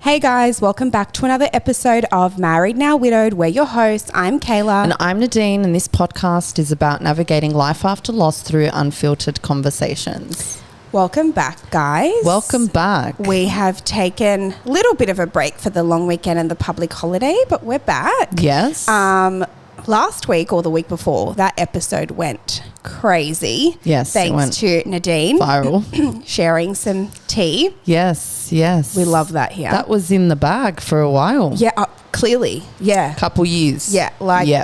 Hey guys, welcome back to another episode of Married Now Widowed. We're your hosts. I'm Kayla. And I'm Nadine, and this podcast is about navigating life after loss through unfiltered conversations. Welcome back, guys. Welcome back. We have taken a little bit of a break for the long weekend and the public holiday, but we're back. Yes. Last week or the week before, that episode went crazy. Yes, it Thanks went to Nadine. Viral. Sharing some tea. Yes. We love that here. That was in the bag for a while. Yeah, clearly. Yeah. Couple years. Yeah,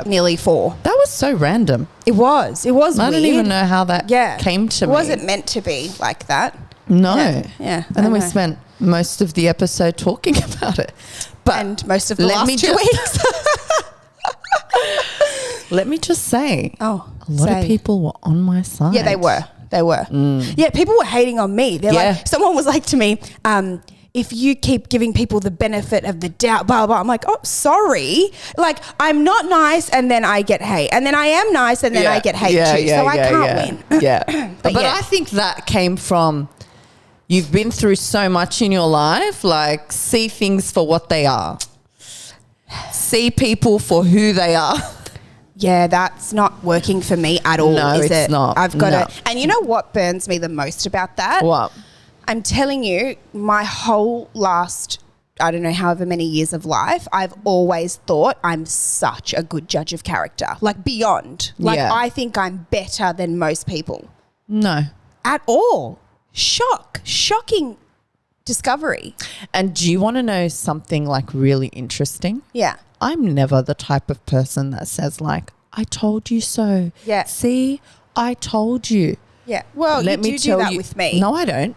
nearly 4. That was so random. It was. It was I weird. don't even know how that came to me. It wasn't meant to be like that. No. Yeah. And then we spent most of the episode talking about it. But and most of the last 2 weeks. Let me just say, a lot of people were on my side. Yeah, they were. Yeah, people were hating on me. They're like, someone was like to me, if you keep giving people the benefit of the doubt, blah, blah, I'm like, oh, sorry. Like, I'm not nice and then I get hate. And then I am nice and then I get hate too. So I can't win. Yeah. but I think that came from you've been through so much in your life, like see things for what they are. See people for who they are. Yeah, that's not working for me at all, is it? No, it's not. I've got to. And you know what burns me the most about that? What? I'm telling you, my whole last, I don't know, however many years of life, I've always thought I'm such a good judge of character. Like beyond. Like I think I'm better than most people. No. At all. Shocking discovery. And do you want to know something like really interesting? Yeah. I'm never the type of person that says like, I told you so. Yeah. See, I told you. Yeah. Well, Let you do that with me. No, I don't.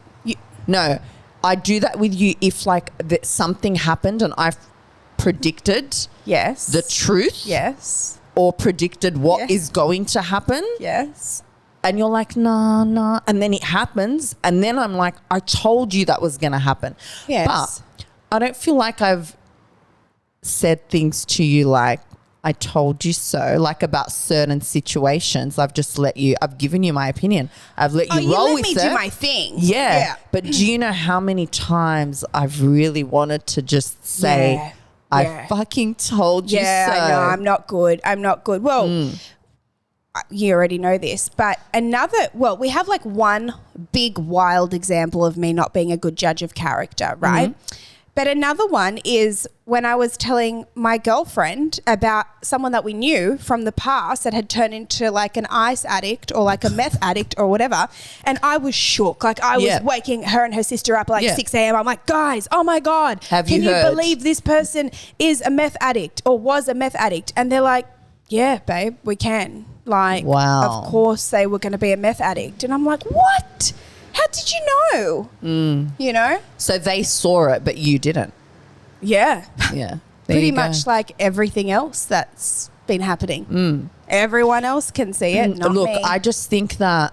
No, I do that with you if like something happened and I've predicted the truth. Yes. Or predicted what is going to happen. Yes. And you're like, nah. And then it happens. And then I'm like, I told you that was going to happen. Yes. But I don't feel like I've said things to you like, I told you so, like about certain situations. I've given you my opinion. I've let you roll with it. You let me do my thing. Yeah. But do you know how many times I've really wanted to just say, I fucking told you so. Yeah, no, I'm not good. Well, you already know this, but we have like one big wild example of me not being a good judge of character, right? Mm-hmm. But another one is when I was telling my girlfriend about someone that we knew from the past that had turned into like an ice addict or like a meth addict or whatever. And I was shook. Like I was waking her and her sister up at like 6 a.m. I'm like, guys, oh my God. Can you believe this person is a meth addict or was a meth addict? And they're like, yeah, babe, we can. Like, wow. Of course they were going to be a meth addict. And I'm like, what? How did you know? You know? So they saw it, but you didn't. Yeah. Yeah. Pretty much like everything else that's been happening. Everyone else can see it, not Look, me. I just think that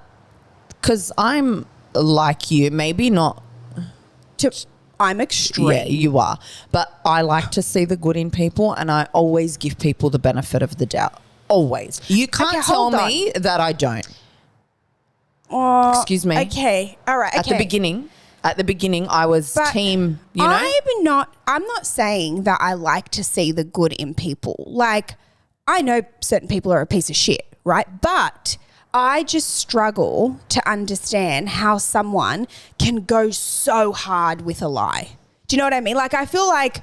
because I'm like you, maybe not. I'm extreme. Yeah, you are. But I like to see the good in people and I always give people the benefit of the doubt. Always. You can't tell me that I don't. Excuse me. Okay. All right. At the beginning, I was team, you know. I'm not saying that I like to see the good in people. Like, I know certain people are a piece of shit, right? But I just struggle to understand how someone can go so hard with a lie. Do you know what I mean? Like, I feel like,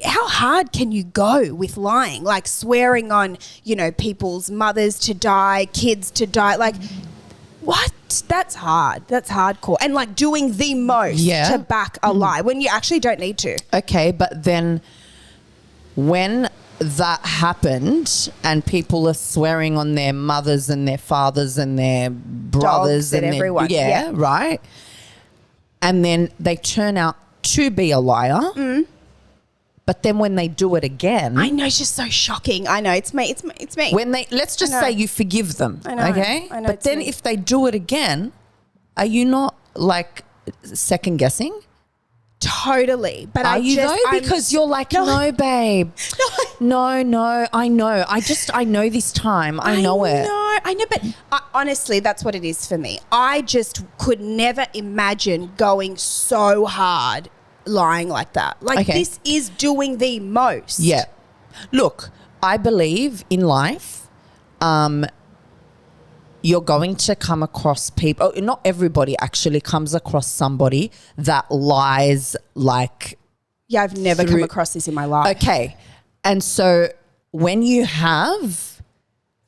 how hard can you go with lying? Like swearing on, people's mothers to die, kids to die. Like, what? That's hard. That's hardcore. And like doing the most to back a lie when you actually don't need to. Okay, but then when that happened and people are swearing on their mothers and their fathers and their brothers and everyone. Yeah, right. And then they turn out to be a liar. But then when they do it again, I know, it's just so shocking. I know, it's me. When let's just say you forgive them, okay? I know. But then if they do it again, are you not like second guessing? Totally. But are you though? Because you're like, no, babe. No, I know. I know this time. I know it. I know, but honestly, that's what it is for me. I just could never imagine going so hard lying like that. Like, Okay. this is doing the most. Yeah. Look, I believe in life, you're going to come across people. Not everybody actually comes across somebody that lies like. Yeah, I've never come across this in my life. Okay. And so when you have,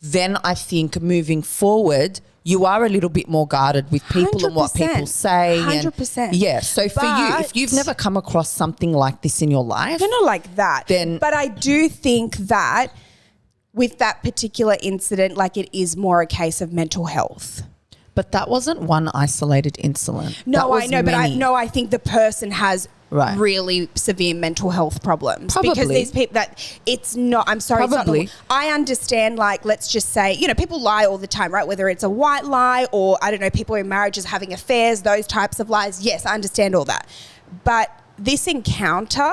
then I think moving forward, you are a little bit more guarded with people and what 100%. people say. 100%. Yeah. So for you, if But- you've never come across something like this in your life, Not like that. Then- but I do think that with that particular incident, like, it is more a case of mental health. but that wasn't one isolated incident. No, That was I know, but many. I think the person has Right. really severe mental health problems. Probably. Because these people that it's not, I'm sorry, Probably. it's not, I understand, like, let's just say, you know, people lie all the time, right? Whether it's a white lie or, I don't know, people in marriages having affairs, those types of lies. Yes, I understand all that. But this encounter,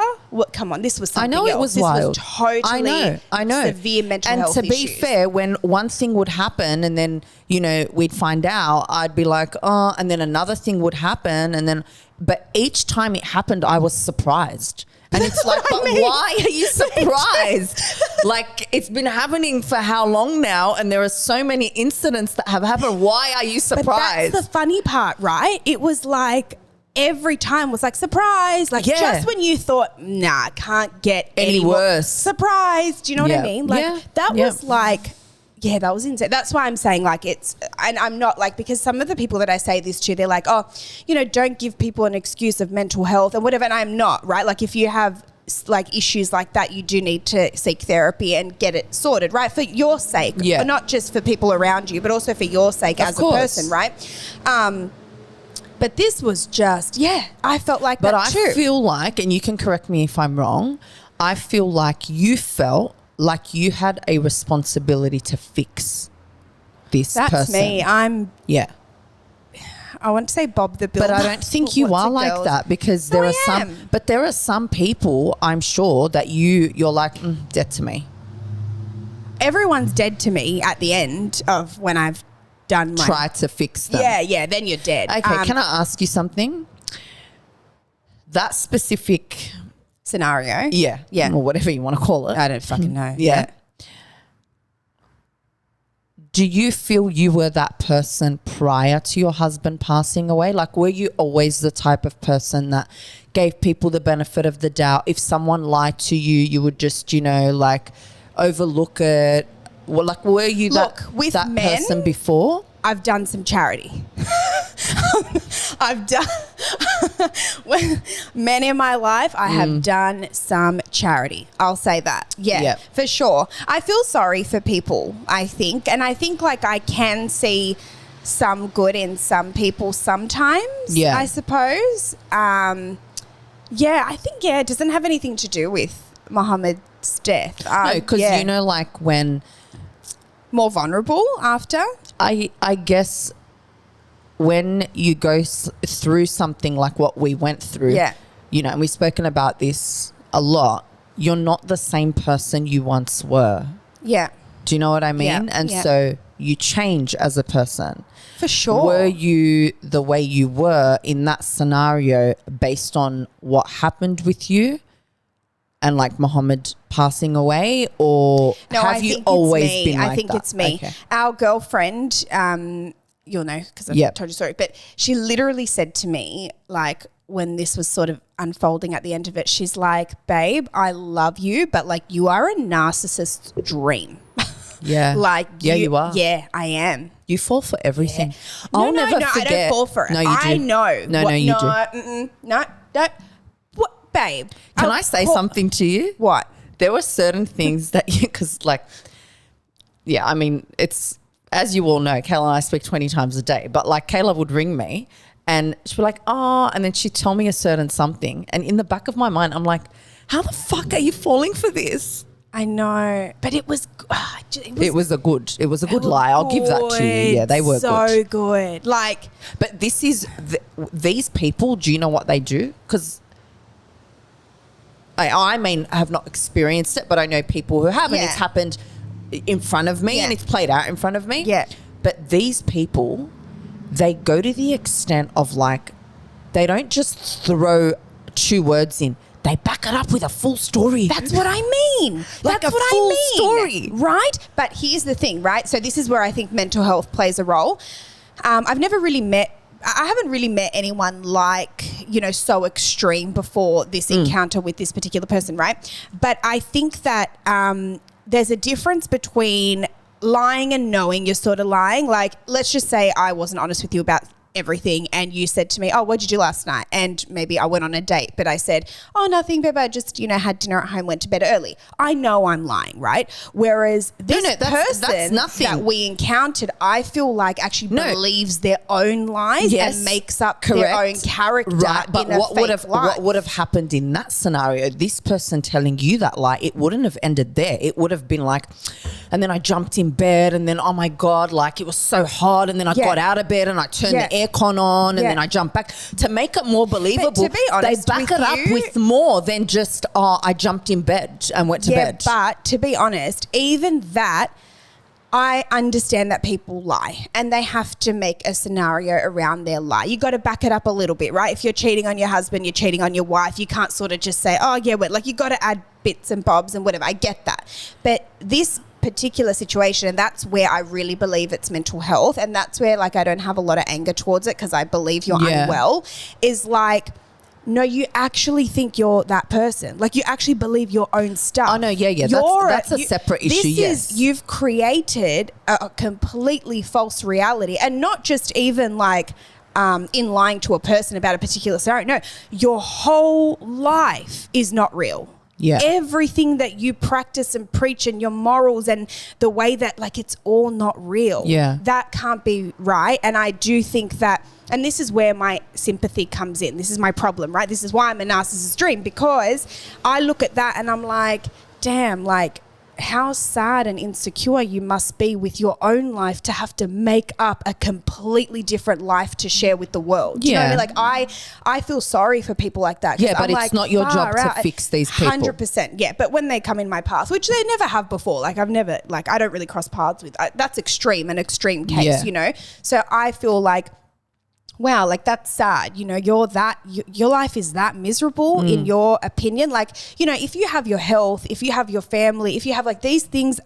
come on, this was I something know else. it was this wild. was totally I know. severe mental health And to be issues. fair, when one thing would happen and then, you know, we'd find out, I'd be like, oh, and then another thing would happen. And then, but each time it happened, I was surprised. And it's like, but why are you surprised? Like, it's been happening for how long now? And there are so many incidents that have happened. Why are you But surprised? that's the funny part, right? It was like every time was like surprise. Like, Yeah. just when you thought, nah, can't get Any more worse. surprise. Do you know what I Yeah. mean? Like, Yeah. that Yeah. was like, yeah, that was insane. That's why I'm saying, like, it's, and I'm not like, because some of the people that I say this to, they're like, oh, you know, don't give people an excuse of mental health and whatever. And I'm not, right? Like, if you have like issues like that, you do need to seek therapy and get it sorted, right? For your sake, Yeah. but not just for people around you, but also for your sake Of as course. a person, right? But this was just, yeah, I felt like But that I too. feel like, and you can correct me if I'm wrong, I feel like you felt like you had a responsibility to fix this That's person. me. Yeah. I want to say Bob the Builder. But I don't think you What's are a like girl's- that because No, there I are some, am. but there are some people I'm sure that you're like, dead to me. Everyone's dead to me at the end of when I've done my... Try to fix them. Yeah, then you're dead. Okay, can I ask you something? That specific, Scenario. yeah, or whatever you want to call it. I don't fucking know. Yeah. Do you feel you were that person prior to your husband passing away? Like, were you always the type of person that gave people the benefit of the doubt? If someone lied to you, you would just, like, overlook it? Well, like, were you Look, with that men- person before? I've done some charity. I've done men in my life. I have done some charity. I'll say that. Yeah, Yep. for sure. I feel sorry for people, I think. And I think, like, I can see some good in some people sometimes, Yeah. I suppose. Yeah, I think, it doesn't have anything to do with Muhammad's death. No, because, like, when... More vulnerable after. I guess when you go through something like what we went through, Yeah. And we've spoken about this a lot, you're not the same person you once were. Yeah, Do you know what I mean? Yeah, And yeah. so you change as a person. for sure. Were you the way you were in that scenario based on what happened with you and like Muhammad passing away, or No, have I you think always it's me. been like I think that? it's me. Okay. Our girlfriend, you'll know because I've Yep. told you story, but she literally said to me, like, when this was sort of unfolding at the end of it, she's like, babe, I love you, but like, you are a narcissist's dream. Yeah. Like, you are. Yeah, I am. You fall for everything. No, I'll never I forget. don't fall for it. No, you do. I know. No, you do. No. What, babe? Can I say something to you? What? There were certain things that because like, yeah, I mean, it's, as you all know, Kayla and I speak 20 times a day, but like Kayla would ring me and she'd be like, oh, and then she'd tell me a certain something. And in the back of my mind, I'm like, how the fuck are you falling for this? I know, but it was It was a good lie. I'll give that to you. Yeah, they were so good. good. Like, But this is, these people, do you know what they do? Because I mean, I have not experienced it, but I know people who have, and Yeah. it's happened in front of me Yeah. and it's played out in front of me. Yeah. But these people, they go to the extent of like, they don't just throw 2 words in. They back it up with a full story. That's what I mean. Like That's a what full I mean. story. Right? But here's the thing, right? So this is where I think mental health plays a role. I haven't really met anyone like, so extreme before this encounter with this particular person, right? But I think that there's a difference between lying and knowing you're sort of lying. Like, let's just say I wasn't honest with you about everything and you said to me, oh, what'd you do last night? And maybe I went on a date, but I said, oh, nothing, babe, I just, had dinner at home, went to bed early. I know I'm lying, right? Whereas this person that we encountered, I feel like actually believes their own lies and makes up their own character but in what would have happened in that scenario? This person telling you that lie, it wouldn't have ended there. It would have been like, and then I jumped in bed and then, oh my God, like it was so hot, and then I got out of bed and I turned the aircon on and then I jumped back. To make it more believable, but to be honest, they back it up with more than just, oh, I jumped in bed and went to bed. But to be honest, even that, I understand that people lie and they have to make a scenario around their lie. You got to back it up a little bit, right? If you're cheating on your husband, you're cheating on your wife, you can't sort of just say, oh yeah, like you got to add bits and bobs and whatever. I get that. But this particular situation, and that's where I really believe it's mental health, and that's where like I don't have a lot of anger towards it because I believe you're unwell, is like, no, you actually think you're that person. Like you actually believe your own stuff. Oh no, yeah. That's a separate issue. You've created a completely false reality, and not just even like in lying to a person about a particular scenario. No, your whole life is not real. Yeah. Everything that you practice and preach and your morals and the way that like it's all not real. Yeah. That can't be right. And I do think that, and this is where my sympathy comes in. This is my problem, right? This is why I'm a narcissist dream, because I look at that and I'm like, damn, like how sad and insecure you must be with your own life to have to make up a completely different life to share with the world. Do you know what I mean? Like I feel sorry for people like that. Yeah, but it's not your job to fix these people. 100%. Yeah, but when they come in my path, which they never have before, like I've never, like I don't really cross paths with, that's an extreme case, So I feel like, wow, like that's sad. Your life is that miserable in your opinion. Like, if you have your health, if you have your family, if you have like these things,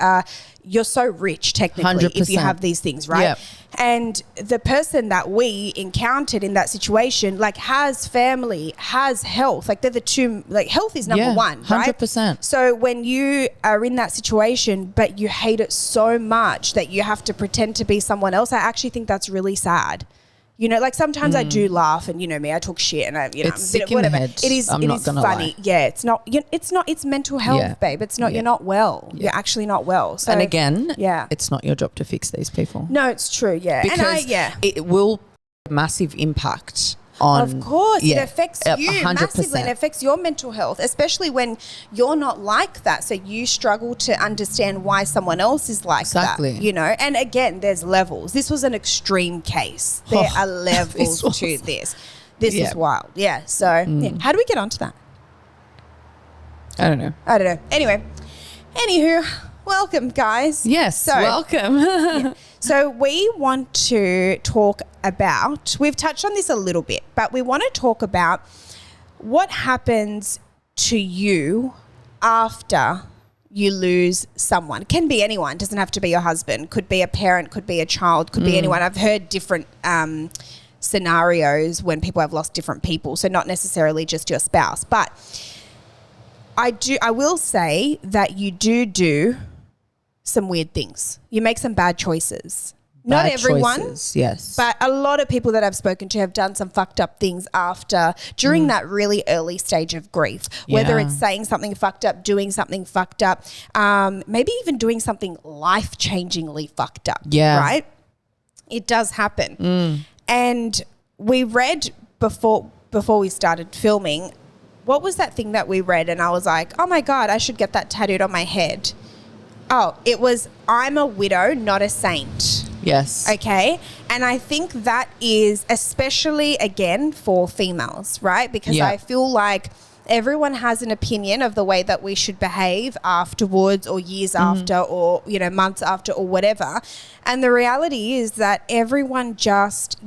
you're so rich technically 100%. if you have these things, right? Yep. And the person that we encountered in that situation, like has family, has health, like they're the two, like health is number one, right? 100%. So when you are in that situation, but you hate it so much that you have to pretend to be someone else, I actually think that's really sad. Like sometimes I do laugh, and me, I talk shit, and it's sick in the head. It is funny. Lie. Yeah, it's not. It's mental health, babe. It's not. You're not well. You're actually not well. So, and again, it's not your job to fix these people. No, it's true. Yeah, because it will have a massive impact. Of course, it affects you 100%. massively, and it affects your mental health, especially when you're not like that. So you struggle to understand why someone else is like that, And again, there's levels. This was an extreme case. There are levels to this. This is wild. Yeah. So how do we get onto that? I don't know. Anyway, anywho, welcome, guys. Yes, so, welcome. So we want to talk about, we've touched on this a little bit, but we want to talk about what happens to you after you lose someone. It can be anyone, it doesn't have to be your husband, could be a parent, could be a child, could be anyone. I've heard different scenarios when people have lost different people, so not necessarily just your spouse. But I will say that you do some weird things. You make some bad choices. Not everyone, yes. But a lot of people that I've spoken to have done some fucked up things during that really early stage of grief, whether it's saying something fucked up, doing something fucked up, maybe even doing something life-changingly fucked up, right? It does happen. And we read before we started filming, what was that thing that we read? And I was like, oh my God, I should get that tattooed on my head. Oh, it was, I'm a widow, not a saint. Yes. Okay. And I think that is especially, again, for females, right? Because I feel like everyone has an opinion of the way that we should behave afterwards or years after or, you know, months after or whatever. And the reality is that everyone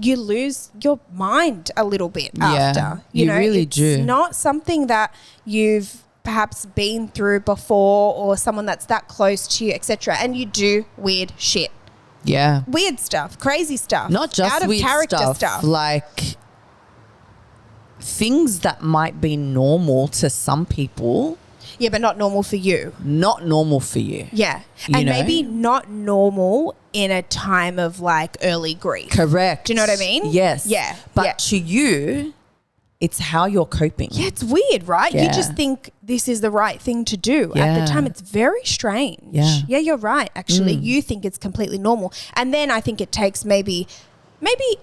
you lose your mind a little bit after. You know, really it's do. not something that you've perhaps been through before or someone that's that close to you, etc. And you do weird shit. Yeah. Weird stuff, crazy stuff. Not just out of weird character stuff. like things that might be normal to some people, Yeah, but not normal for you. not normal for you. Yeah. You And know? maybe not normal in a time of like early grief. Correct. Do you know what I mean? Yes. Yeah. But Yeah. to you, it's how you're coping. Yeah, it's weird, right? You Yeah. just think this is the right thing to do. At Yeah. the time, it's very strange. Yeah. Yeah, you're right. Actually, you think it's completely normal. And then I think it takes maybe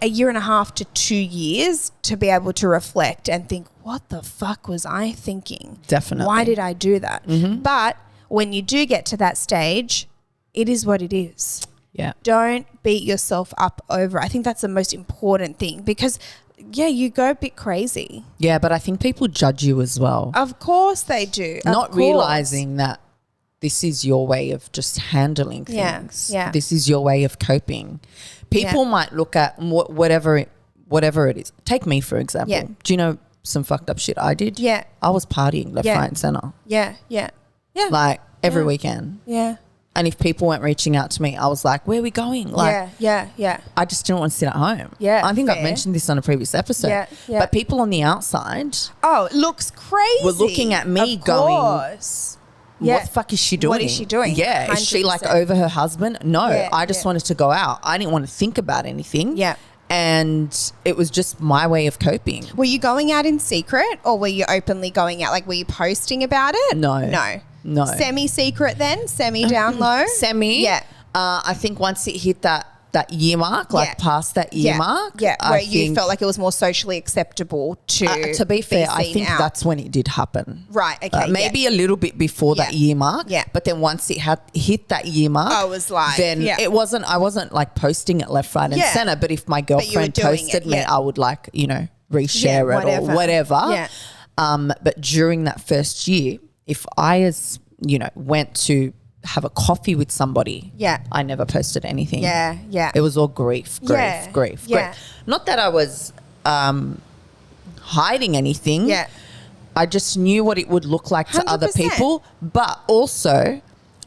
a year and a half to 2 years to be able to reflect and think, what the fuck was I thinking? Definitely. Why did I do that? But when you do get to that stage, it is what it is. Yeah. Don't beat yourself up over. I think that's the most important thing because, yeah, you go a bit crazy. Yeah, but I think people judge you as well. Of course they do. Of Not course. realizing that this is your way of just handling Yeah, things. yeah. This is your way of coping. People might look at whatever it is. Take me, for example. Yeah. Do you know some fucked up shit I did? Yeah. I was partying left, Yeah. right and center. Yeah, yeah, yeah, Like every Yeah. weekend. yeah, And if people weren't reaching out to me, I was like, where are we going? Like, yeah. I just didn't want to sit at home. Yeah, I think I've fair. mentioned this on a previous episode. Yeah, yeah. But people on the outside, Oh, it looks crazy. Were looking at me of going, course. Yeah. what the fuck is she doing? What is she doing? Yeah. Is she like 100%. over her husband? No. Yeah, I just yeah. wanted to go out. I didn't want to think about anything. Yeah. And it was just my way of coping. Were you going out in secret or were you openly going out? Like, were you posting about it? No. No. Semi-secret then? Semi-down low? Semi. Yeah. I think once it hit that year mark, like Yeah. past that year Yeah. mark. Yeah, I where you think- felt like it was more socially acceptable to be fair, I seen think out. that's when it did happen. Right, okay, Maybe yeah. a little bit before that Yeah. year mark. Yeah. But then once it had hit that year mark, I was like, then yeah. I wasn't like posting it left, right, and Yeah. center. But if my you were girlfriend doing posted it, me, yeah. I would like, reshare Yeah, it or whatever. Yeah. But during that first year, if I went to have a coffee with somebody, Yeah. I never posted anything. Yeah, yeah. It was all grief. Yeah. Not that I was hiding anything. Yeah. I just knew what it would look like to other 100%. people. But also,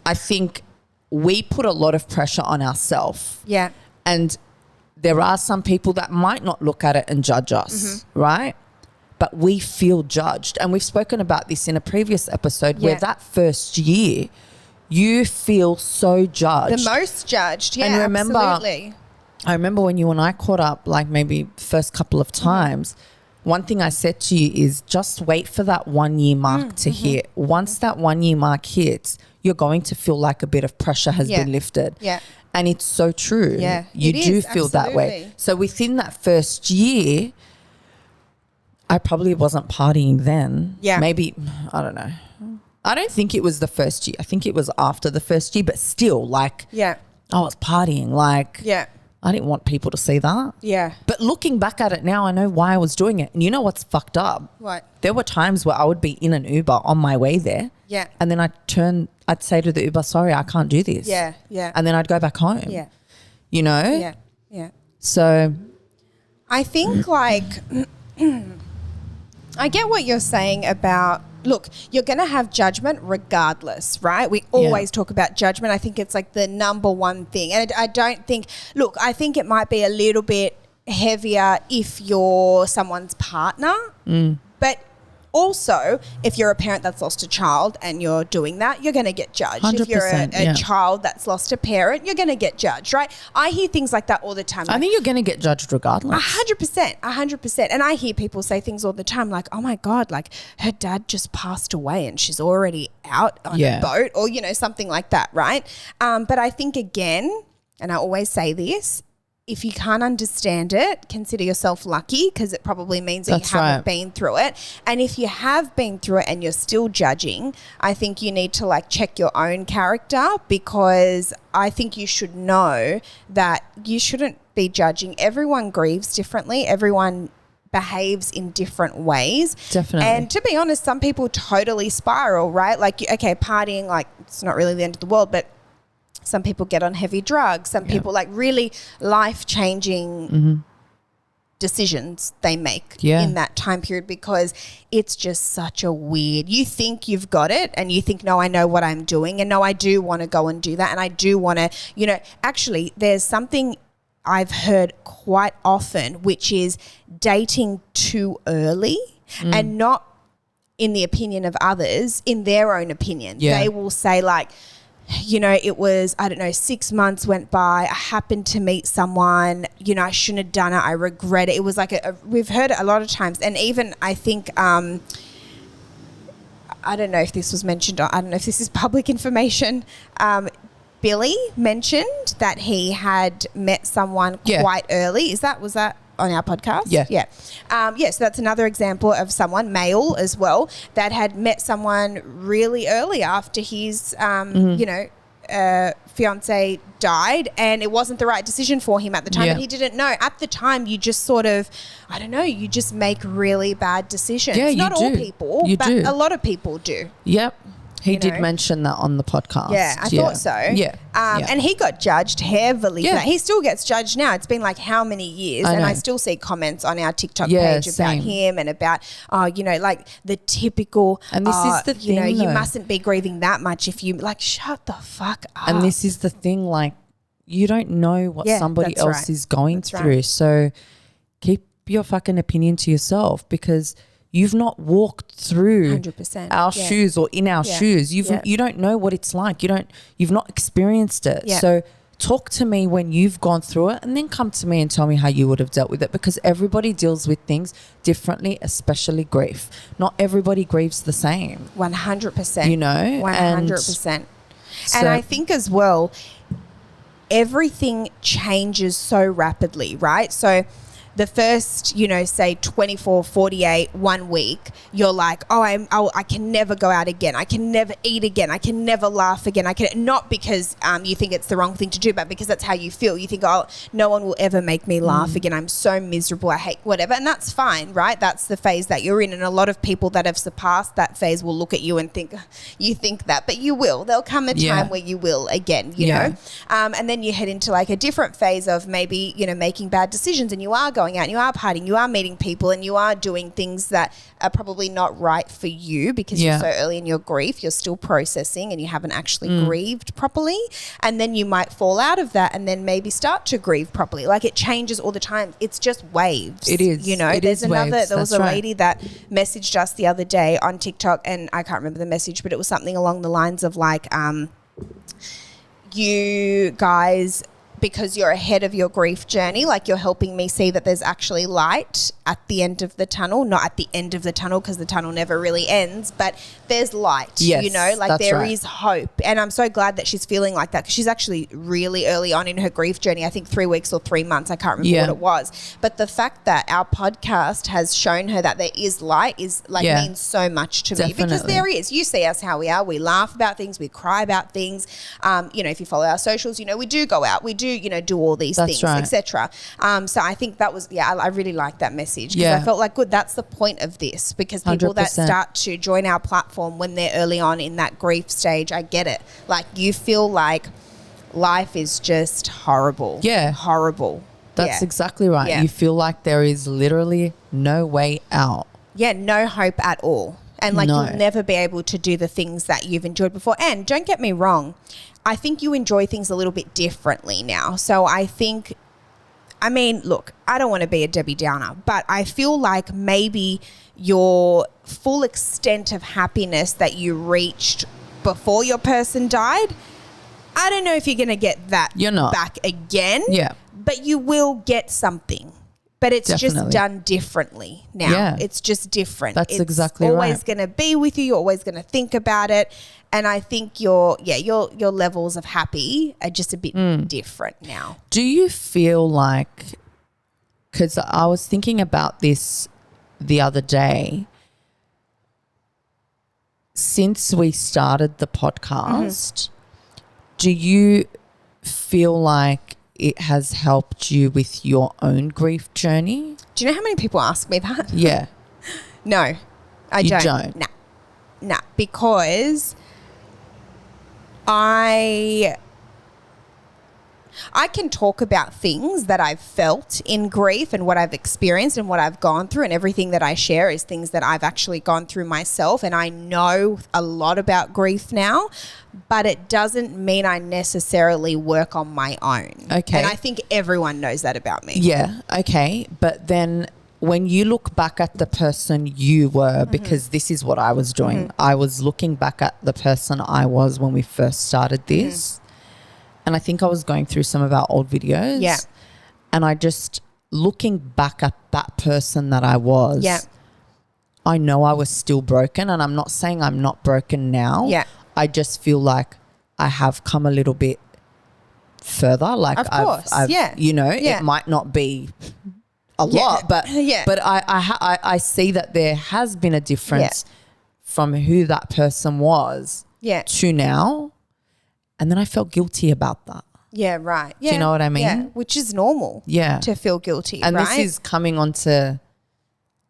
I think we put a lot of pressure on ourselves. Yeah. And there are some people that might not look at it and judge us, Mm-hmm. right? But we feel judged. And we've spoken about this in a previous episode where Yeah. that first year, you feel so judged. The most judged. Yeah, And remember- absolutely. I remember when you and I caught up, like maybe first couple of times, one thing I said to you is just wait for that 1 year mark to hit. Once that 1 year mark hits, you're going to feel like a bit of pressure has Yeah. been lifted. Yeah. And it's so true. Yeah, You it do is, feel that way. absolutely. So within that first year, I probably wasn't partying then. Yeah. Maybe, I don't know. I don't think it was the first year. I think it was after the first year, but still, like, Yeah. I was partying. Like, Yeah. I didn't want people to see that. Yeah. But looking back at it now, I know why I was doing it. And you know what's fucked up? What? There were times where I would be in an Uber on my way there. Yeah. And then I'd say to the Uber, sorry, I can't do this. Yeah. Yeah. And then I'd go back home. Yeah. You know? Yeah. Yeah. So, I think like I get what you're saying about look, you're going to have judgment regardless, right? We always talk about judgment. I think it's like the number one thing. And I don't think, look, I think it might be a little bit heavier if you're someone's partner. But also, if you're a parent that's lost a child and you're doing that, you're going to get judged. If you're a 100%, yeah. child that's lost a parent, you're going to get judged, right? I hear things like that all the time. I think you're going to get judged regardless. 100%. And I hear people say things all the time like, oh my God, like her dad just passed away and she's already out on a boat or, something like that, right? But I think again, and I always say this, if you can't understand it, consider yourself lucky because it probably means that That's you haven't right. been through it. And if you have been through it and you're still judging, I think you need to like check your own character because I think you should know that you shouldn't be judging. Everyone grieves differently. Everyone behaves in different ways. Definitely. And to be honest, some people totally spiral, right? Like, okay, partying, like it's not really the end of the world, but some people get on heavy drugs. Some people like really life-changing decisions they make in that time period, because it's just such a weird, you think you've got it and you think, no, I know what I'm doing, and no, I do want to go and do that, and I do want to, you know, actually there's something I've heard quite often, which is dating too early and not in the opinion of others, in their own opinion. They will say like, you know, it was, I don't know, 6 months went by, I happened to meet someone, you know, I shouldn't have done it, I regret it. It was like, we've heard it a lot of times. And even I think, I don't know if this was mentioned, or I don't know if this is public information, Billy mentioned that he had met someone quite early. Was that on our podcast? Yeah. So that's another example of someone, male as well, that had met someone really early after his, fiance died, and it wasn't the right decision for him at the time, and he didn't know. At the time, you just sort of, I don't know, you just make really bad decisions. Yeah, Not all people, but a lot of people do. Yep. He did mention that on the podcast. Yeah, I thought so. Yeah. And he got judged heavily for that. He still gets judged now. It's been like how many years? I still see comments on our TikTok page about him and about, like the typical, and this is the thing, you mustn't be grieving that much if you, like, shut the fuck up. And this is the thing, like, you don't know what somebody else is going through. Right. So keep your fucking opinion to yourself, because you've not walked through 100%, our shoes or in our shoes. You don't know what it's like. You've not experienced it. Yeah. So talk to me when you've gone through it, and then come to me and tell me how you would have dealt with it, because everybody deals with things differently, especially grief. Not everybody grieves the same. 100%. You know? 100%. And I think as well, everything changes so rapidly, right? So the first, say 24, 48, 1 week, you're like, I can never go out again. I can never eat again. I can never laugh again. Not because you think it's the wrong thing to do, but because that's how you feel. You think, no one will ever make me laugh again. I'm so miserable. I hate whatever. And that's fine, right? That's the phase that you're in. And a lot of people that have surpassed that phase will look at you and think, you think that, but you will. There'll come a time where you will again, you know? And then you head into like a different phase of maybe, making bad decisions, and you are going out and you are partying, you are meeting people, and you are doing things that are probably not right for you because you're so early in your grief, you're still processing and you haven't actually grieved properly. And then you might fall out of that and then maybe start to grieve properly. Like, it changes all the time. It's just waves. It is. There was a lady that messaged us the other day on TikTok, and I can't remember the message, but it was something along the lines of like, you guys, because you're ahead of your grief journey, like, you're helping me see that there's actually light at the end of the tunnel, not at the end of the tunnel, because the tunnel never really ends, but there's light, there is hope. And I'm so glad that she's feeling like that, because she's actually really early on in her grief journey, I think 3 weeks or 3 months, I can't remember what it was. But the fact that our podcast has shown her that there is light is like means so much to me, because there is. You see us how we are. We laugh about things. We cry about things. If you follow our socials, we do go out. We do, do all these things, etc. So I think that was, I really like that message, because I felt like, good, that's the point of this, because people 100%. That start to join our platform when they're early on in that grief stage, I get it. Like, you feel like life is just horrible. Yeah. Horrible. That's exactly right. Yeah. You feel like there is literally no way out. Yeah, no hope at all. And you'll never be able to do the things that you've enjoyed before. And don't get me wrong, I think you enjoy things a little bit differently now. So I think, look, I don't want to be a Debbie Downer, but I feel like maybe your full extent of happiness that you reached before your person died, I don't know if you're going to get that back again. Yeah. But you will get something. But it's just done differently now. Yeah. It's just different. That's exactly right. It's always going to be with you. You're always going to think about it. And I think your levels of happy are just a bit different now. Do you feel like, because I was thinking about this the other day, since we started the podcast, do you feel like it has helped you with your own grief journey? Do you know how many people ask me that? Yeah. No, I You don't. don't? Nah, because I can talk about things that I've felt in grief and what I've experienced and what I've gone through, and everything that I share is things that I've actually gone through myself, and I know a lot about grief now, but it doesn't mean I necessarily work on my own. Okay. And I think everyone knows that about me. Yeah, okay. But then when you look back at the person you were, because this is what I was doing, I was looking back at the person I was when we first started this. And I think I was going through some of our old videos. Yeah. And I just, looking back at that person that I was, Yeah. I know I was still broken. And I'm not saying I'm not broken now. Yeah. I just feel like I have come a little bit further. Like Of course, I've yeah. you know, Yeah. it might not be a lot, but Yeah. but I see that there has been a difference from who that person was Yeah. to now. And then I felt guilty about that. Yeah, right. Yeah. you know what I mean? Yeah, which is normal. Yeah. To feel guilty, And right? this is coming on to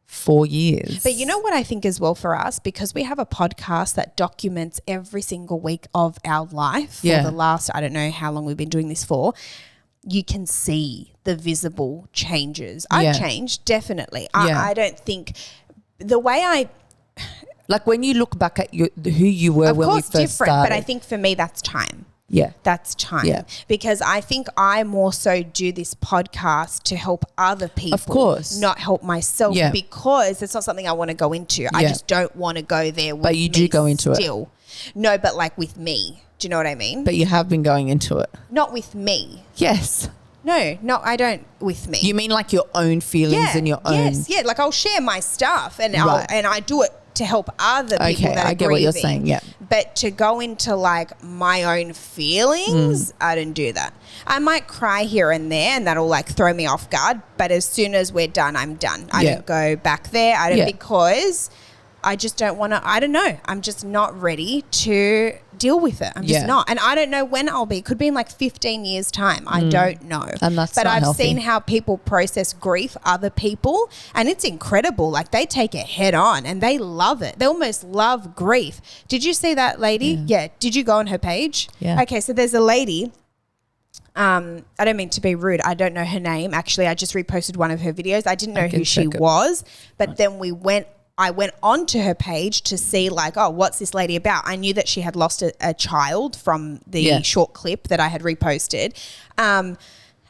4 years. But you know what I think as well for us, because we have a podcast that documents every single week of our life Yeah. for the last, I don't know how long we've been doing this for, you can see the visible changes. I've Yeah. changed, definitely. Yeah. I don't think the way like when you look back at who you were of when we course, first different, started. but I think for me that's time. yeah. That's time. Yeah. Because I think I more so do this podcast to help other people. Of course. Not help myself, Yeah. because it's not something I want to go into. I Yeah. just don't want to go there with But you do me go into it. still. No, but like with me. Do you know what I mean? But you have been going into it. Not with me. Yes. No, I don't with me. You mean like your own feelings and your own. Yes, yeah. Like I'll share my stuff and Right. I do it to help other people Okay, that are I get what you're grieving. saying, yeah. But to go into like my own feelings, I don't do that. I might cry here and there and that'll like throw me off guard. But as soon as we're done, I'm done. I Yeah. don't go back there. I don't Yeah. because I just don't want to, I don't know. I'm just not ready to deal with it. I'm just Yeah. not. And I don't know when I'll be. It could be in like 15 years time. I don't know. And that's But not I've healthy. seen how people process grief, other people, and it's incredible. Like they take it head on and they love it. They almost love grief. Did you see that lady? Yeah. Did you go on her page? Yeah. Okay, so there's a lady. I don't mean to be rude. I don't know her name. Actually, I just reposted one of her videos. I didn't know can who she check it. was, but then I went onto her page to see like, oh, what's this lady about? I knew that she had lost a child from the Yeah. short clip that I had reposted. And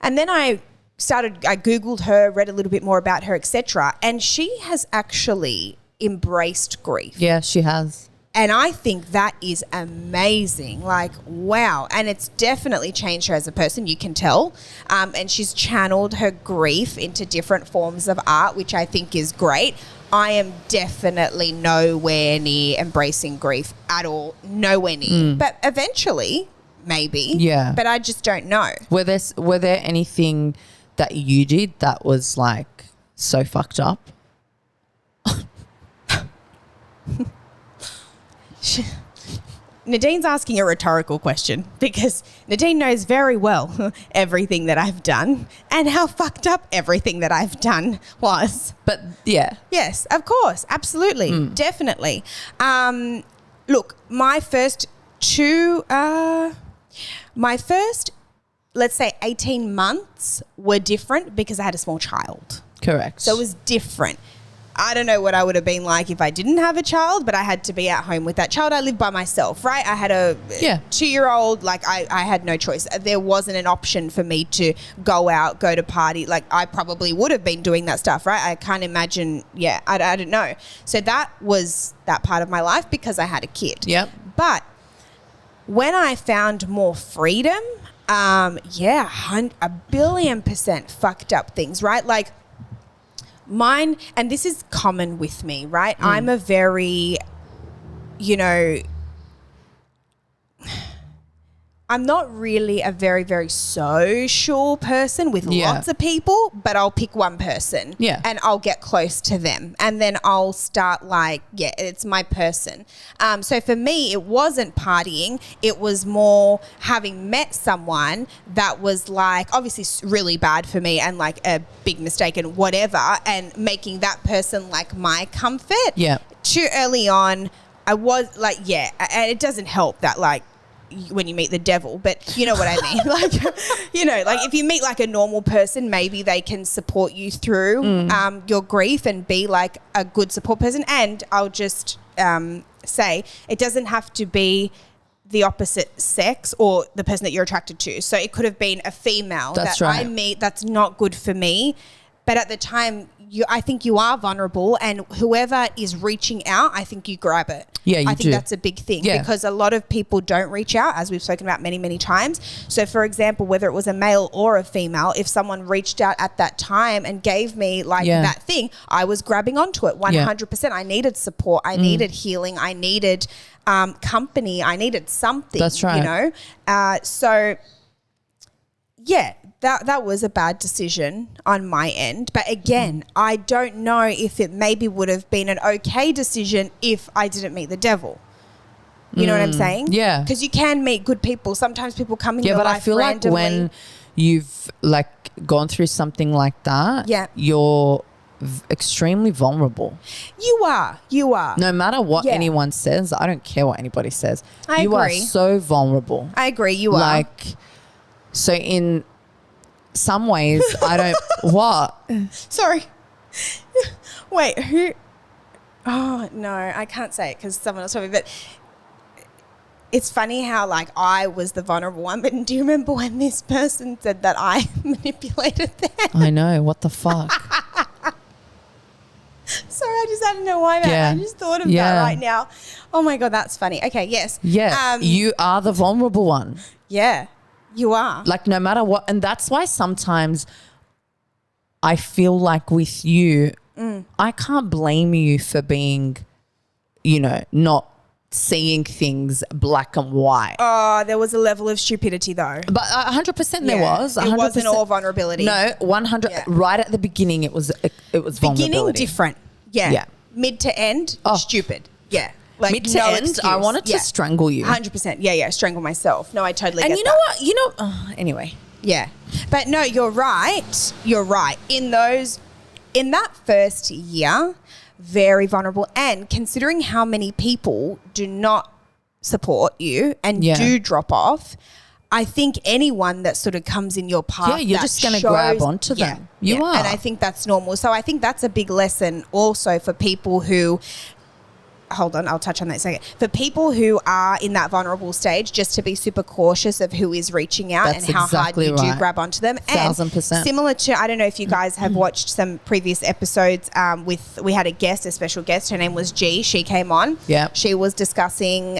then I Googled her, read a little bit more about her, etc. And she has actually embraced grief. Yeah, she has. And I think that is amazing. Like, wow. And it's definitely changed her as a person, you can tell. And she's channeled her grief into different forms of art, which I think is great. I am definitely nowhere near embracing grief at all. Nowhere near. But eventually, maybe. Yeah. But I just don't know. Were there anything that you did that was like so fucked up? Nadine's asking a rhetorical question because Nadine knows very well everything that I've done and how fucked up everything that I've done was. But yeah. Yes, of course. Absolutely. Definitely. Look, my first, let's say 18 months were different because I had a small child. Correct. So it was different. I don't know what I would have been like if I didn't have a child, but I had to be at home with that child. I lived by myself, right? I had a 2-year-old. Like I had no choice. There wasn't an option for me to go out, go to party. Like I probably would have been doing that stuff, right? I can't imagine. Yeah, I don't know. So that was that part of my life because I had a kid. Yep. But when I found more freedom, a billion% fucked up things, right? Like mine, and this is common with me, right? I'm a very, I'm not really a very, very social person with Yeah. lots of people, but I'll pick one person and I'll get close to them. And then I'll start like, yeah, it's my person. So for me, it wasn't partying. It was more having met someone that was like obviously really bad for me and like a big mistake and whatever, and making that person like my comfort. Yeah. Too early on, I was like, yeah, and it doesn't help that like, when you meet the devil, but you know what I mean? Like, you know, like if you meet like a normal person, maybe they can support you through your grief and be like a good support person. And I'll just say it doesn't have to be the opposite sex or the person that you're attracted to. So it could have been a female I meet that's not good for me. But at the time, I think you are vulnerable, and whoever is reaching out, I think you grab it. Yeah, I think that's a big thing because a lot of people don't reach out, as we've spoken about many, many times. So, for example, whether it was a male or a female, if someone reached out at that time and gave me like that thing, I was grabbing onto it 100%. I needed support. I needed healing. I needed company. I needed something. That's right. You know? So, yeah. That was a bad decision on my end. But again, I don't know if it maybe would have been an okay decision if I didn't meet the devil. You know what I'm saying? Yeah. Because you can meet good people. Sometimes people come in your life I feel randomly. like when you've like gone through something like that, you're extremely vulnerable. You are. No matter what anyone says, I don't care what anybody says. I you agree. are so vulnerable. I agree. You are. Like, so in some ways, I don't. What? Sorry. Wait, who? Oh, no, I can't say it because someone else told me. But it's funny how, like, I was the vulnerable one. But do you remember when this person said that I manipulated them? I know. What the fuck? Sorry, I just don't know why that. Yeah. I just thought of that right now. Oh, my God, that's funny. Okay, yes. Yeah, you are the vulnerable one. Yeah. You are. Like no matter what. And that's why sometimes I feel like with you, I can't blame you for being, you know, not seeing things black and white. Oh, there was a level of stupidity though. But 100% there was. 100%. It wasn't all vulnerability. No, 100. Yeah. Right at the beginning, it was vulnerability. Beginning different. Yeah. Mid to end, stupid. Yeah. Like mid to end, excuse. I wanted to strangle you. 100%. Yeah, strangle myself. No, I totally get that. And you know what? You know, anyway. Yeah. But no, you're right. You're right. In that first year, very vulnerable. And considering how many people do not support you and do drop off, I think anyone that sort of comes in your path, you're just going to grab onto them. You are. And I think that's normal. So I think that's a big lesson also for people who hold on, I'll touch on that in a second. For people who are in that vulnerable stage, just to be super cautious of who is reaching out and how exactly hard you do grab onto them. 1000%. And similar to, I don't know if you guys have watched some previous episodes we had a special guest. Her name was G. She came on. Yeah. She was discussing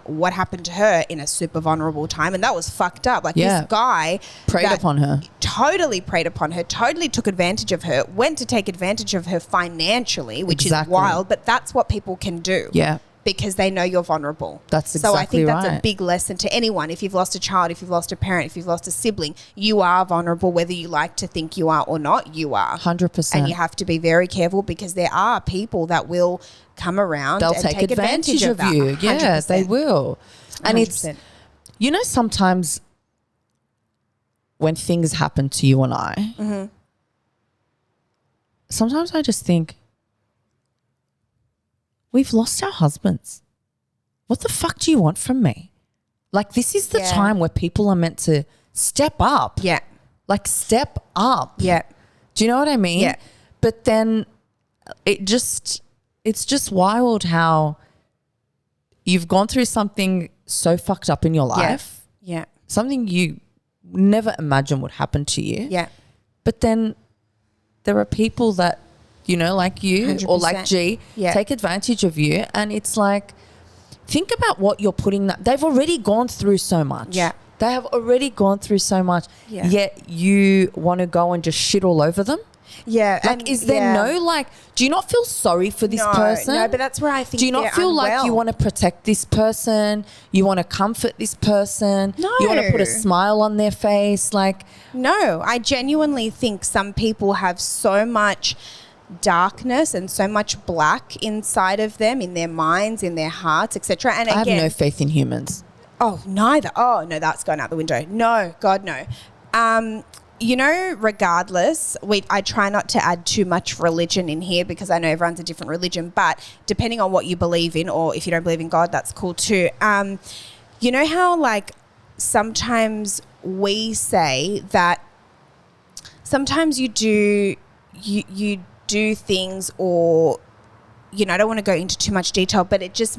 what happened to her in a super vulnerable time. And that was fucked up. Like this guy preyed upon her. Totally preyed upon her, totally took advantage of her, went to take advantage of her financially, which is wild, but that's what people can do. Yeah. Because they know you're vulnerable. That's exactly right. So I think that's right. a big lesson to anyone. If you've lost a child, if you've lost a parent, if you've lost a sibling, you are vulnerable, whether you like to think you are or not, you are. 100%. And you have to be very careful because there are people that will come around They'll and take advantage of that. you. 100%. Yeah, they will. And 100%. it's, you know, sometimes when things happen to you and I, sometimes I just think, we've lost our husbands. What the fuck do you want from me? Like, this is the time where people are meant to step up. Yeah. Like, step up. Yeah. Do you know what I mean? Yeah. But then it's just wild how you've gone through something so fucked up in your life. Yeah. Something you never imagined would happen to you. Yeah. But then there are people that, you know, like you 100%. or like G, take advantage of you. And it's like, think about what you're putting that. They've already gone through so much. Yeah. They have already gone through so much. Yeah. Yet you want to go and just shit all over them. Yeah. Like, and- is there yeah. no, like, do you not feel sorry for this person? No, but that's where I think Do you not they're feel like you unwell. want to protect this person? You want to comfort this person? No. You want to put a smile on their face? Like, No, I genuinely think some people have so much darkness and so much black inside of them, in their minds, in their hearts, etc. And I again, have no faith in humans. oh, neither. Oh, no, that's gone out the window. No, God, no. You know, regardless, I try not to add too much religion in here because I know everyone's a different religion, but depending on what you believe in, or if you don't believe in God, that's cool too. You know how, like, sometimes we say that sometimes you do things, or, you know, I don't want to go into too much detail, but it just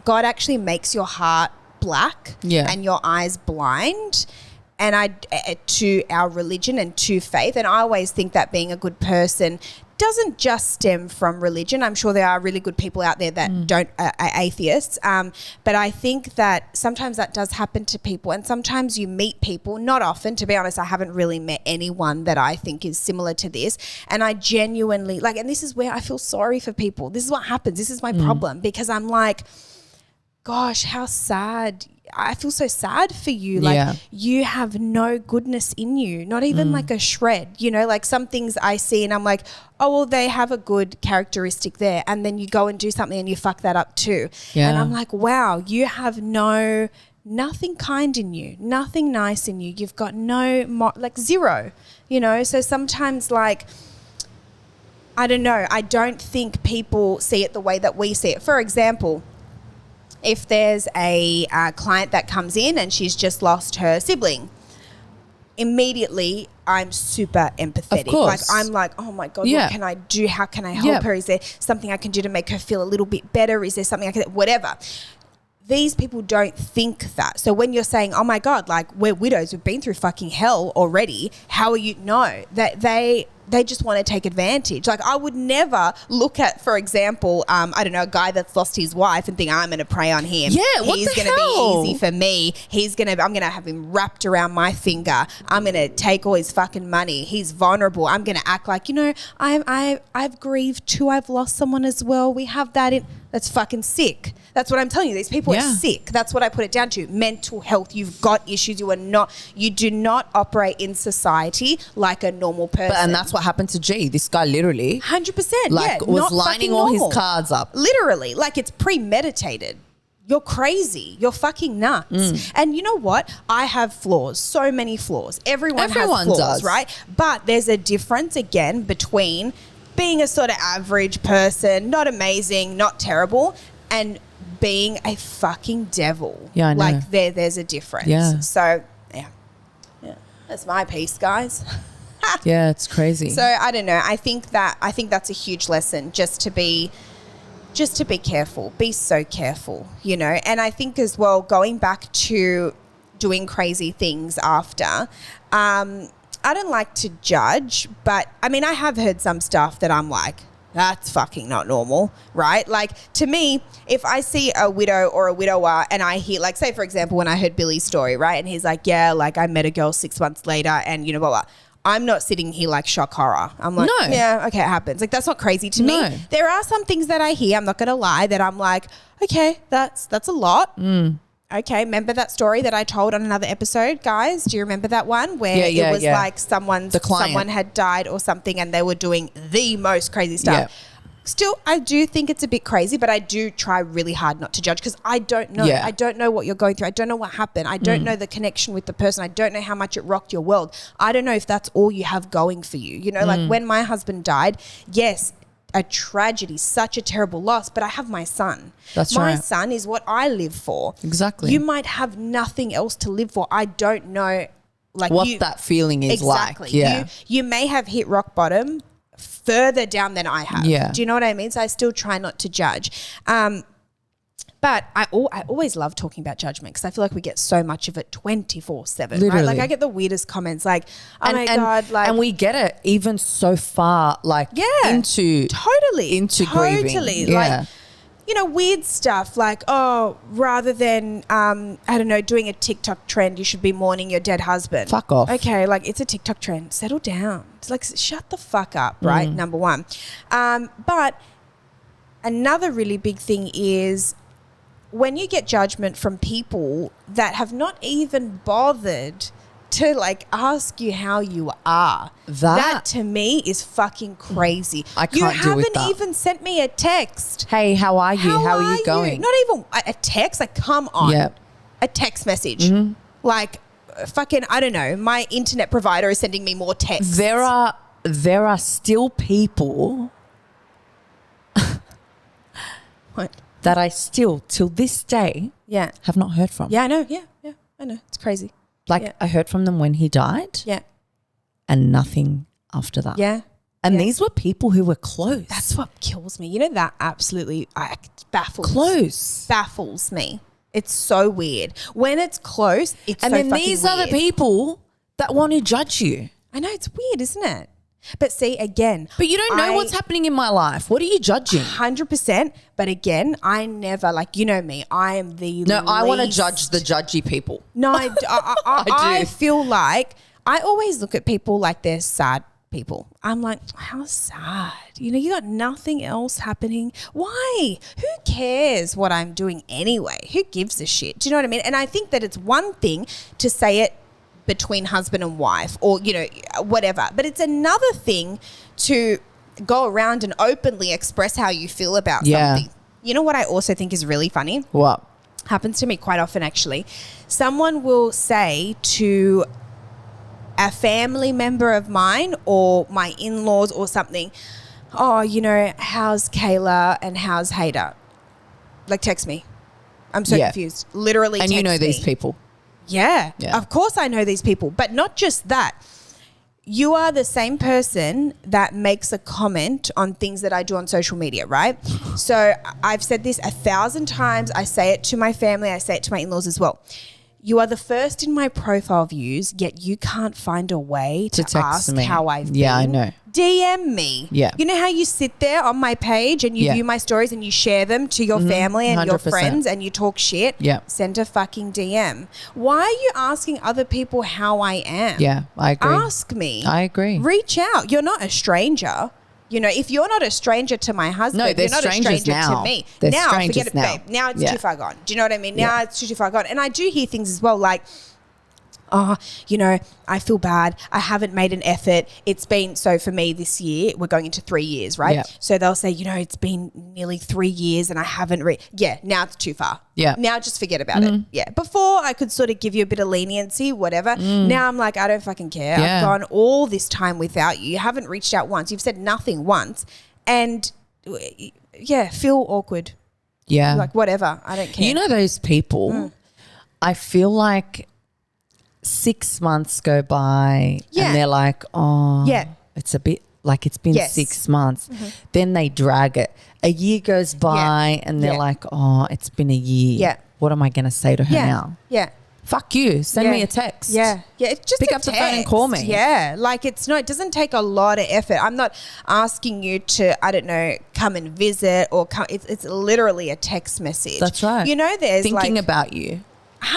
God actually makes your heart black and your eyes blind, and to our religion and to faith. And I always think that being a good person doesn't just stem from religion. I'm sure there are really good people out there that are atheists, but I think that sometimes that does happen to people, and sometimes you meet people, not often, to be honest. I haven't really met anyone that I think is similar to this, and I genuinely, like, and this is where I feel sorry for people. This is what happens. This is my problem, because I'm like, gosh, how sad. I feel so sad for you. Like, you have no goodness in you, not even like a shred, you know, like some things I see and I'm like, oh, well, they have a good characteristic there. And then you go and do something and you fuck that up too. Yeah. And I'm like, wow, you have nothing kind in you, nothing nice in you. You've got like zero, you know? So sometimes, like, I don't know. I don't think people see it the way that we see it. For example, if there's a client that comes in and she's just lost her sibling, immediately I'm super empathetic. Of course. Like, I'm like, oh my God, what can I do? How can I help her? Is there something I can do to make her feel a little bit better? Is there something I can, whatever. These people don't think that. So when you're saying, oh my God, like, we're widows, we've been through fucking hell already, how are you? No, that they just want to take advantage. Like, I would never look at, for example, I don't know, a guy that's lost his wife and think, I'm going to prey on him. Yeah, what He's the going to hell? be easy for me. I'm going to have him wrapped around my finger. I'm going to take all his fucking money. He's vulnerable. I'm going to act like, you know, I've grieved too. I've lost someone as well. We have that in. That's fucking sick. That's what I'm telling you. These people are sick. That's what I put it down to. Mental health. You've got issues. You do not operate in society like a normal person. And that's what happened to G. This guy literally 100%. like was lining all his cards up. Literally. Like, it's premeditated. You're crazy. You're fucking nuts. And you know what? I have flaws. So many flaws. Everyone has flaws, does. right? But there's a difference, again, between being a sort of average person, not amazing, not terrible, and being a fucking devil. Yeah, I know. Like, there's a difference. Yeah. So, yeah. That's my piece, guys. Yeah, it's crazy. So, I don't know. I think that's a huge lesson, just to be careful. Be so careful, you know. And I think as well, going back to doing crazy things after, I don't like to judge, but I mean, I have heard some stuff that I'm like, that's fucking not normal, right? Like, to me, if I see a widow or a widower and I hear, like, say, for example, when I heard Billy's story, right? And he's like, yeah, like, I met a girl 6 months later and, you know, blah, blah. I'm not sitting here like shock horror. I'm like, No. yeah, okay, it happens. Like, that's not crazy to me. No. There are some things that I hear, I'm not going to lie, that I'm like, okay, that's a lot. Okay, remember that story that I told on another episode, guys? Do you remember that one where it was like someone had died or something and they were doing the most crazy stuff? Yeah. Still, I do think it's a bit crazy, but I do try really hard not to judge because I don't know. Yeah. I don't know what you're going through. I don't know what happened. I don't know the connection with the person. I don't know how much it rocked your world. I don't know if that's all you have going for you. You know, like when my husband died, yes, a tragedy, such a terrible loss, but I have my son. That's my right. son is what I live for. Exactly. You might have nothing else to live for. I don't know, like, what that feeling is exactly. like. Yeah. You may have hit rock bottom further down than I have. Yeah. Do you know what I mean? So I still try not to judge. But I always love talking about judgment because I feel like we get so much of it 24/7, right? Literally. Like, I get the weirdest comments like, oh my God. Like, and we get it even so far, like into Totally. grieving. Yeah. Like, weird stuff like, oh, rather than, I don't know, doing a TikTok trend, you should be mourning your dead husband. Fuck off. Okay, like it's a TikTok trend. Settle down. It's like, shut the fuck up, right? Number one. But another really big thing is when you get judgment from people that have not even bothered to like ask you how you are. That to me is fucking crazy. I can't deal with that. You haven't even sent me a text. Hey, how are you? How are you going? Not even a text. Like, come on. Yep. A text message. Like, fucking, I don't know. My internet provider is sending me more texts. There are still people What? that I still, till this day, have not heard from. Yeah, I know. Yeah, I know. It's crazy. Like, I heard from them when he died. Yeah. And nothing after that. Yeah. And these were people who were close. That's what kills me. That absolutely baffles me. It's so weird. When it's close, it's and so then fucking these are the people that want to judge you. I know, it's weird, isn't it? But see, again. But you don't know what's happening in my life. What are you judging? 100%. But again, I never, like, you know me, I am the I want to judge the judgy people. No, I feel like I always look at people like they're sad people. I'm like, how sad. You got nothing else happening. Why? Who cares what I'm doing anyway? Who gives a shit? Do you know what I mean? And I think that it's one thing to say it between husband and wife or, whatever. But it's another thing to go around and openly express how you feel about something. You know what I also think is really funny? What? Happens to me quite often, actually. Someone will say to a family member of mine or my in-laws or something, oh, how's Kayla and how's Hader? Like, text me. I'm so confused. Literally text me. And you know these people. Yeah, of course I know these people. But not just that. You are the same person that makes a comment on things that I do on social media, right? So I've said this 1,000 times. I say it to my family. I say it to my in-laws as well. You are the first in my profile views, yet you can't find a way to ask me how I've been. Yeah, I know. DM me. Yeah. You know how you sit there on my page and you view my stories and you share them to your family and 100%. Your friends and you talk shit? Yeah. Send a fucking DM. Why are you asking other people how I am? Yeah, I agree. Ask me. I agree. Reach out. You're not a stranger. If you're not a stranger to my husband, you're not a stranger to me. Now, forget it, babe. Now it's too far gone. Do you know what I mean? Now it's too far gone. And I do hear things as well like, oh, I feel bad. I haven't made an effort. It's been, so for me this year, we're going into 3 years, right? Yep. So they'll say, it's been nearly 3 years and I haven't now it's too far. Yeah. Now just forget about it. Yeah. Before I could sort of give you a bit of leniency, whatever. Now I'm like, I don't fucking care. Yeah. I've gone all this time without you. You haven't reached out once. You've said nothing once. And feel awkward. Yeah. Like, whatever. I don't care. You know those people, I feel like 6 months go by and they're like, oh, it's a bit like it's been 6 months. Then they drag it. A year goes by and they're like, oh, it's been a year. Yeah. What am I going to say to her now? Yeah. Fuck you. Send me a text. Yeah. Yeah. It's just pick up the phone and call me. Yeah. Like it doesn't take a lot of effort. I'm not asking you to, I don't know, come and visit or come. It's literally a text message. That's right. There's thinking about you.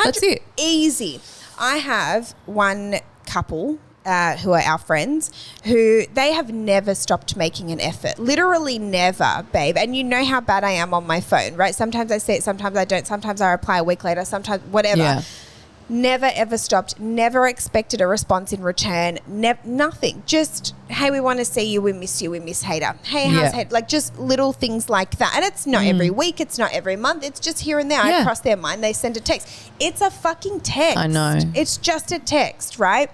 That's it. Easy. I have one couple who are our friends who they have never stopped making an effort. Literally never, babe. And you know how bad I am on my phone, right? Sometimes I see it, sometimes I don't. Sometimes I reply a week later, sometimes whatever. Yeah. Never ever stopped. Never expected a response in return. Nothing. Just, hey, we want to see you. We miss you. We miss Hader. Hey, how's Hader? Like just little things like that. And it's not every week. It's not every month. It's just here and there. I cross their mind. They send a text. It's a fucking text. I know. It's just a text, right?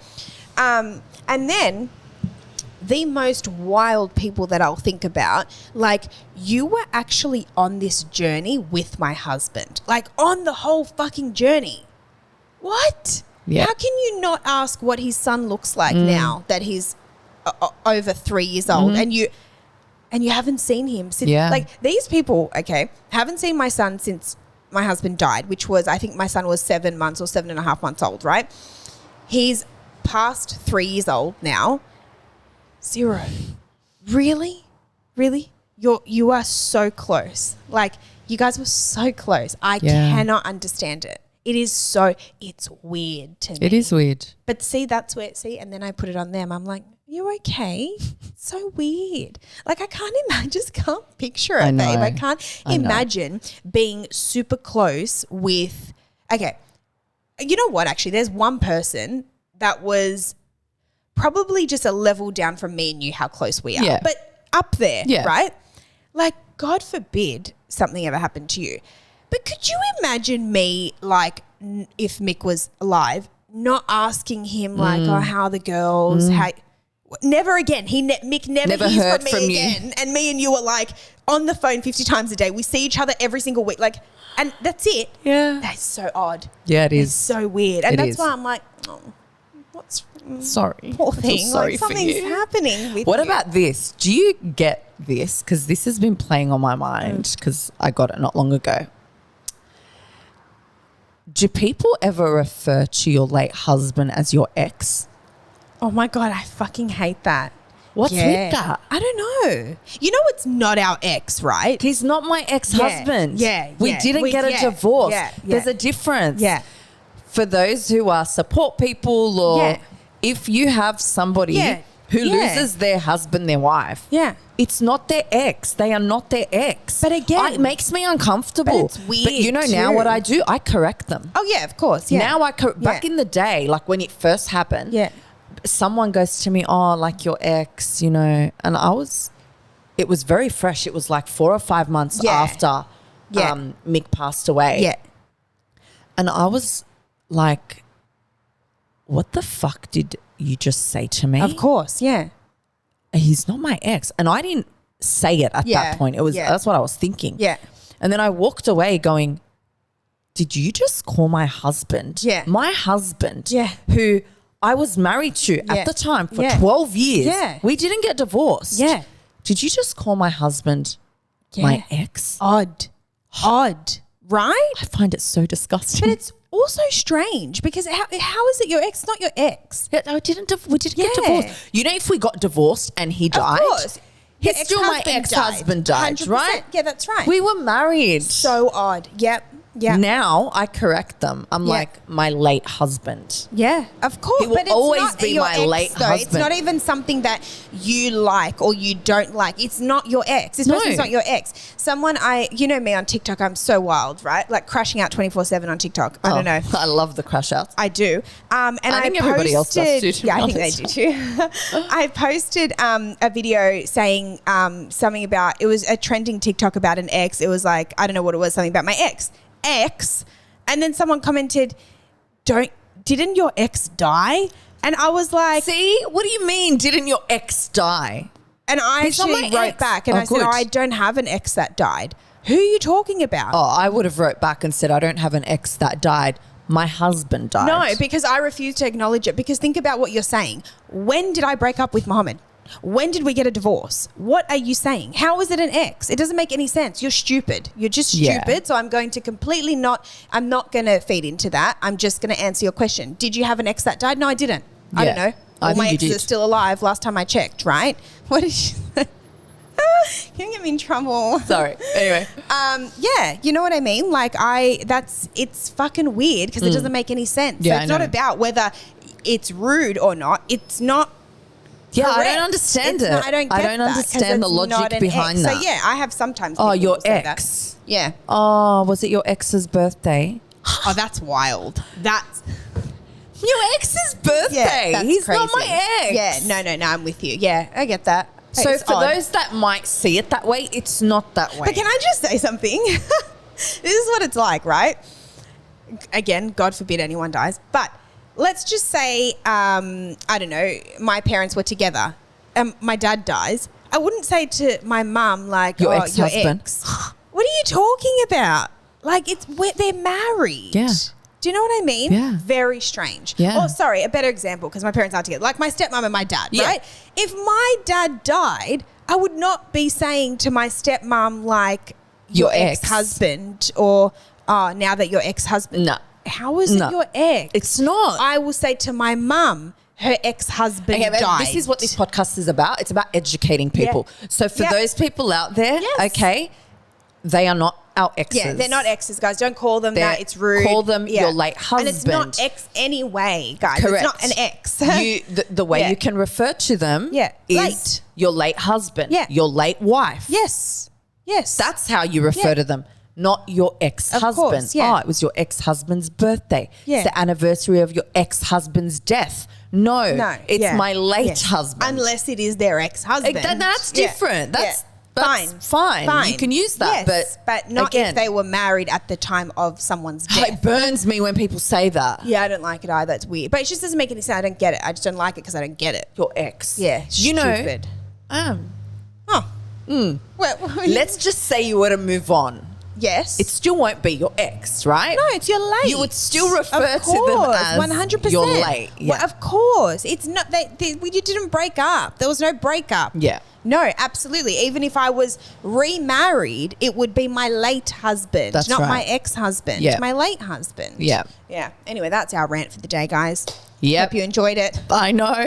And then the most wild people that I'll think about, like you were actually on this journey with my husband, like on the whole fucking journey. What? Yeah. How can you not ask what his son looks like now that he's over 3 years old and you haven't seen him since? Like these people, haven't seen my son since my husband died, which was, I think my son was 7 months or 7.5 months old, right? He's past 3 years old now. 0. Really? You are so close. Like You guys were so close. I cannot understand it. It's weird to me. It is weird. But see, that's where, and then I put it on them. I'm like, you okay? It's so weird. Like, I can't imagine, just can't picture it, babe. I can't imagine being super close with, okay, you know what, actually, there's one person that was probably just a level down from me and you how close we are, but up there, right? Like, God forbid something ever happened to you. But could you imagine me, like, if Mick was alive, not asking him, like, oh, how are the girls? Never again. Mick never hears heard from me again. And me and you are, like, on the phone 50 times a day. We see each other every single week. Like, and that's it. Yeah. That's so odd. Yeah, it is. It's so weird. And that's why I'm like, oh, what's sorry. Poor thing. Sorry like, for something's you. happening with What you. about this? Do you get this? Because this has been playing on my mind because I got it not long ago. Do people ever refer to your late husband as your ex? Oh my God, I fucking hate that. What's with that? I don't know. You know it's not our ex, right? He's not my ex-husband. We didn't get a divorce. There's a difference. Yeah. For those who are support people or if you have somebody who loses their husband, their wife. Yeah. It's not their ex. They are not their ex. But again, it makes me uncomfortable. But it's weird. But you know now what I do? I correct them. Oh yeah, of course. Yeah. Now back in the day, like when it first happened, someone goes to me, oh, like your ex, you know, and it was very fresh. It was like 4 or 5 months after Mick passed away. Yeah. And I was like, what the fuck did you just say to me? Of course, yeah. He's not my ex. And I didn't say it at that point. It was that's what I was thinking. Yeah. And then I walked away going, did you just call my husband? Yeah. My husband, who I was married to at the time for 12 years. Yeah. We didn't get divorced. Yeah. Did you just call my husband my ex? Odd, right? I find it so disgusting. But it's also strange because how is it your ex, not your ex? Yeah, we didn't get divorced. You know, if we got divorced and he died, of course. he's still my ex-husband died, 100%. right? Yeah, that's right. We were married. So odd. Yep. Yeah. Now I correct them. I'm like, my late husband. Yeah, of course. He will but it's always not be your my ex, late though. husband. It's not even something that you like or you don't like. It's not your ex. This person's not your ex. Someone you know me on TikTok, I'm so wild, right? Like crashing out 24/7 on TikTok. I don't know. I love the crash outs. I do. And I think posted, everybody else does too, to be I think they honest. do too. I posted a video saying something about, it was a trending TikTok about an ex. It was like, I don't know what it was, something about my ex. And then someone commented, didn't your ex die? And I was like, see, what do you mean? Didn't your ex die? And I He's not actually my wrote ex. back and I said, good. I don't have an ex that died. Who are you talking about? Oh, I would have wrote back and said, I don't have an ex that died. My husband died. No, because I refuse to acknowledge it. Because think about what you're saying. When did I break up with Mohammed? When did we get a divorce? What are you saying? How is it an ex? It doesn't make any sense. You're stupid. You're just stupid. Yeah. So I'm going to I'm not going to feed into that. I'm just going to answer your question. Did you have an ex that died? No, I didn't. I don't know. I think my you exes did. are still alive last time I checked, right? What is she Can you get me in trouble? Sorry. Anyway. Yeah, you know what I mean? Like it's fucking weird because it doesn't make any sense. Yeah, so it's I not know. about whether it's rude or not. It's not. Yeah, I correct. don't understand It's it. not- I don't get that 'cause understand the it's not logic an behind ex. that. So yeah, I have sometimes. Oh, people your who say that. ex. Yeah. Oh, was it your ex's birthday? Oh, that's wild. That's Your ex's birthday. that's He's crazy. not my ex. Yeah, no, I'm with you. Yeah, I get that. So It's for odd. those that might see it that way, it's not that way. But can I just say something? This is what it's like, right? Again, God forbid anyone dies. But let's just say, I don't know, my parents were together and my dad dies. I wouldn't say to my mum, like, Your your ex-husband. ex. What are you talking about? Like, they're married. Yeah. Do you know what I mean? Yeah. Very strange. Yeah. Oh, sorry, a better example, because my parents aren't together. Like my stepmom and my dad, Yeah. right? If my dad died, I would not be saying to my stepmom, like, your Your ex. ex-husband or now that your ex-husband. No. How is it your ex? It's not. I will say to my mum, her ex-husband Okay, but died. this is what this podcast is about. It's about educating people. So for Yeah. those people out there, Yes. okay, they are not our exes. Yeah, they're not exes, guys. Don't call them They're- that. It's rude. Call them your late husband. And it's not ex anyway, guys. Correct. It's not an ex. The way Yeah. you can refer to them Yeah. is Late. your late husband, Yeah. your late wife. Yes. Yes. That's how you refer Yeah. to them, not your ex-husband. course, yeah. Oh, it was your ex-husband's birthday. Yeah. It's the anniversary of your ex-husband's death. No, No. it's yeah. my late Yes. husband. Unless it is their ex-husband. That's Yeah. different. Yeah. That's fine. You can use that, but not again, if they were married at the time of someone's death. it burns me when people say that. Yeah, I don't like it either. It's weird. But it just doesn't make any sense. I don't get it. I just don't like it because I don't get it. Your ex. Yeah, You stupid. know, Oh. Well, let's just say you were to move on. yes. It still won't be your ex, right? No, it's your late. You would still refer Of to them course, as 100%. your late. Yeah. Well, of course. It's not we didn't break up. There was no breakup. Yeah. No, absolutely. Even if I was remarried, it would be my late husband, That's not right. my ex-husband. Yeah. My late husband. Yeah. Yeah. Anyway, that's our rant for the day, guys. Yep. Hope you enjoyed it. I know.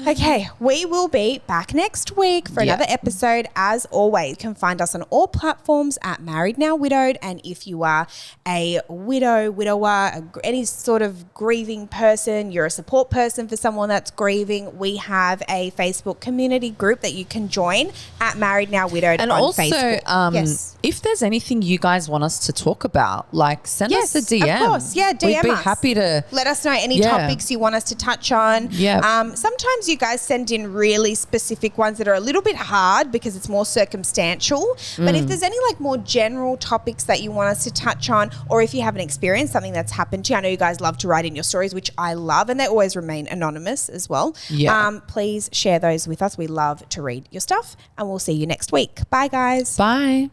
Okay, we will be back next week for Yeah. another episode. As always, you can find us on all platforms at Married Now Widowed. And if you are a widower, any sort of grieving person, you're a support person for someone that's grieving, we have a Facebook community group that you can join at Married Now Widowed And on also, Facebook. Yes. if there's anything you guys want us to talk about, like send us a DM. Of course. Yeah, DM We'd be us. happy to. Let us know any Yeah. topics you want us to touch on. Yeah. Sometimes you guys send in really specific ones that are a little bit hard because it's more circumstantial. But if there's any like more general topics that you want us to touch on, or if you have an experience, something that's happened to you, I know you guys love to write in your stories, which I love, and they always remain anonymous as well. Yeah. Please share those with us. We love to read your stuff, and we'll see you next week. Bye, guys. Bye.